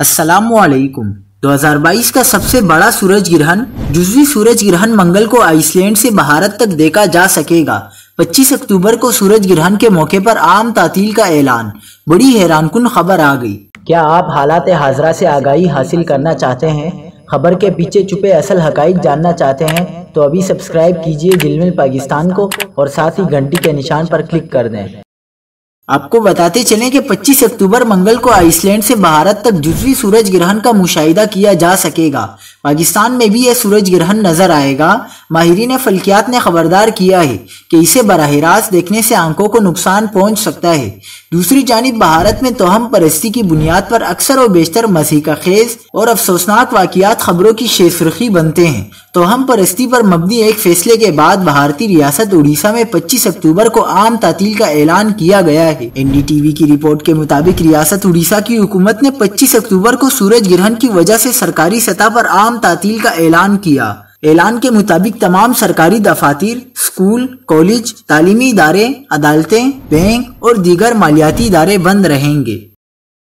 अस्सलामु अलैकुम। 2022 का सबसे बड़ा सूरज ग्रहण जुज़वी सूरज ग्रहण मंगल को आइसलैंड से भारत तक देखा जा सकेगा। 25 अक्टूबर को सूरज ग्रहण के मौके पर आम तातील का ऐलान। बड़ी हैरानकुन खबर आ गई। क्या आप हालात हाजरा से आगाही हासिल करना चाहते हैं? खबर के पीछे छुपे असल हकाइक जानना चाहते हैं तो अभी सब्सक्राइब कीजिए जिलमिल पाकिस्तान को और साथ ही घंटी के निशान पर क्लिक कर दें। आपको बताते चलें कि 25 अक्टूबर मंगल को आइसलैंड से भारत तक जुज़वी सूरज ग्रहण का मुशाहिदा किया जा सकेगा। पाकिस्तान में भी यह सूरज ग्रहण नजर आएगा। माहिरीन फल्कियात ने खबरदार किया है कि इसे बराह रास्त देखने से आंखों को नुकसान पहुंच सकता है। दूसरी जानिब भारत में तोहम परस्ती की बुनियाद पर अक्सर और बेशतर मसीका खेज और अफसोसनाक वाक़ियात खबरों की शेषरुखी बनते हैं। तोहम परस्ती पर मबनी एक फैसले के बाद भारतीय रियासत उड़ीसा में 25 अक्टूबर को आम तातील का ऐलान किया गया है। एनडीटीवी की रिपोर्ट के मुताबिक रियासत उड़ीसा की हुकूमत ने 25 अक्टूबर को सूरज ग्रहण की वजह से सरकारी सतह पर आम तातील का ऐलान किया। ऐलान के मुताबिक तमाम सरकारी दफातर, स्कूल, कॉलेज, तालीमी इदारे, अदालतें, बैंक और दीगर मालियाती इदारे बंद रहेंगे।